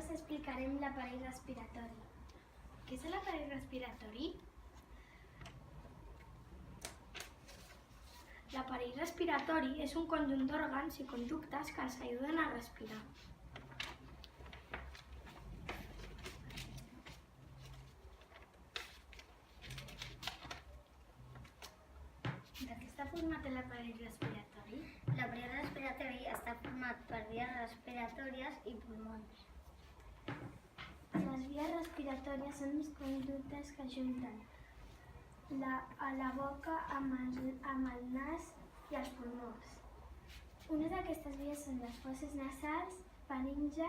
us explicarem l'aparell respiratori. Què és l'aparell respiratori? L'aparell respiratori és un conjunt d'òrgans i conductes que ens ajuden a respirar. De què està format l'aparell respiratori? L'aparell respiratori està format per vies respiratòries i pulmons. Les vies respiratòries són les conductes que ajunten la boca amb el nas i els pulmons. Una d'aquestes vies són les fosses nasals, faringe,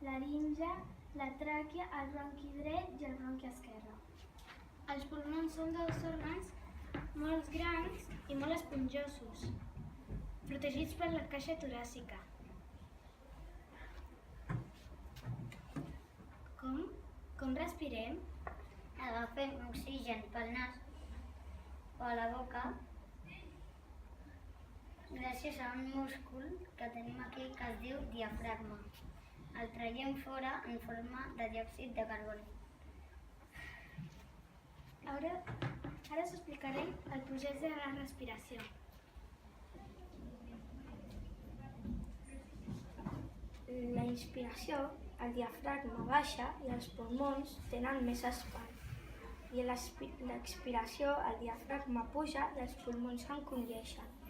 laringe, la tràquea, el bronqui dret i el bronqui esquerre. Els pulmons són dos òrgans molt grans i molt esponjosos, protegits per la caixa toràcica. Com respirem? Agafem oxigen pel nas o a la boca gràcies a un múscul que tenim aquí que es diu diafragma. El traiem fora en forma de diòxid de carboni. Ara us explicarem el procés de la respiració. La inspiració, el diafragma baixa i els pulmons tenen més espai. I l'expiració, el diafragma puja i els pulmons s'encongeixen.